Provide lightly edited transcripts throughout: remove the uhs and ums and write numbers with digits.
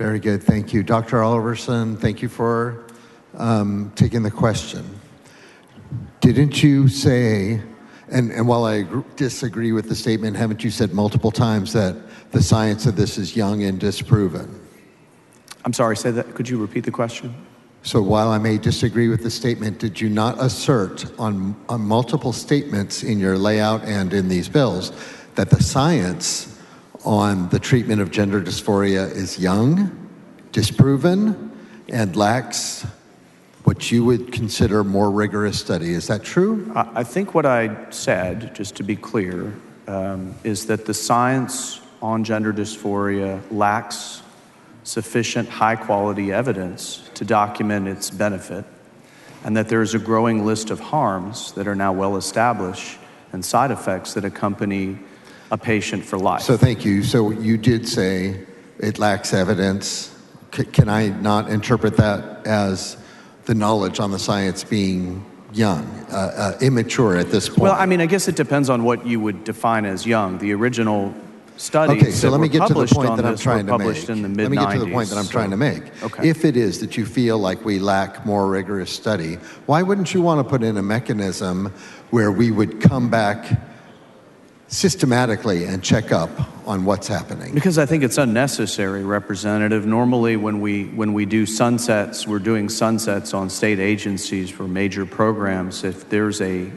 Very good, thank you. Dr. Oliverson, thank you for taking the question. Didn't you say, and while I disagree with the statement, haven't you said multiple times that the science of this is young and disproven? I'm sorry, say that. Could you repeat the question? So while I may disagree with the statement, did you not assert on multiple statements in your layout and in these bills that the science on the treatment of gender dysphoria is young, disproven, and lacks what you would consider more rigorous study? Is that true? I think what I said, just to be clear, is that the science on gender dysphoria lacks sufficient high-quality evidence to document its benefit, and that there is a growing list of harms that are now well established and side effects that accompany a patient for life. So thank you. So you did say it lacks evidence. Can I not interpret that as the knowledge on the science being young, immature at this point? Well, I mean, I guess it depends on what you would define as young. The original studies that were published on this were published in the mid-90s. Let me get to the point that I'm trying to make. Okay. If it is that you feel like we lack more rigorous study, why wouldn't you want to put in a mechanism where we would come back systematically and check up on what's happening? Because I think it's unnecessary, Representative. Normally when we do sunsets, we're doing sunsets on state agencies for major programs. If there's a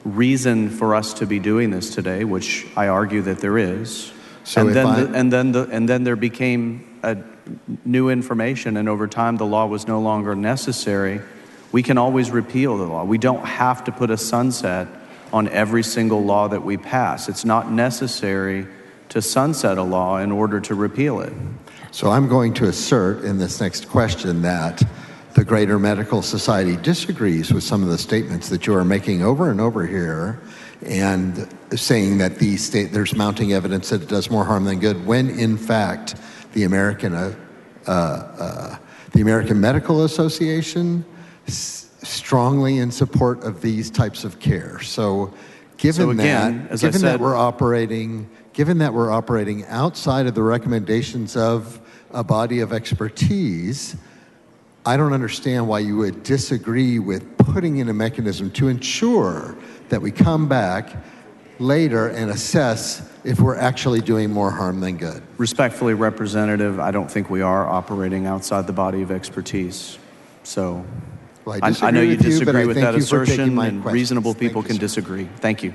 reason for us to be doing this today, which I argue that there is, so and then there became a new information, and over time the law was no longer necessary, we can always repeal the law. We don't have to put a sunset on every single law that we pass. It's not necessary to sunset a law in order to repeal it. So I'm going to assert in this next question that the Greater Medical Society disagrees with some of the statements that you are making over and over here, and saying that there's mounting evidence that it does more harm than good, when in fact the American Medical Association strongly in support of these types of care. So given that we're operating outside of the recommendations of a body of expertise, I don't understand why you would disagree with putting in a mechanism to ensure that we come back later and assess if we're actually doing more harm than good. Respectfully, Representative, I don't think we are operating outside the body of expertise. So well, I know you disagree with that assertion, and reasonable people can disagree. Thank you.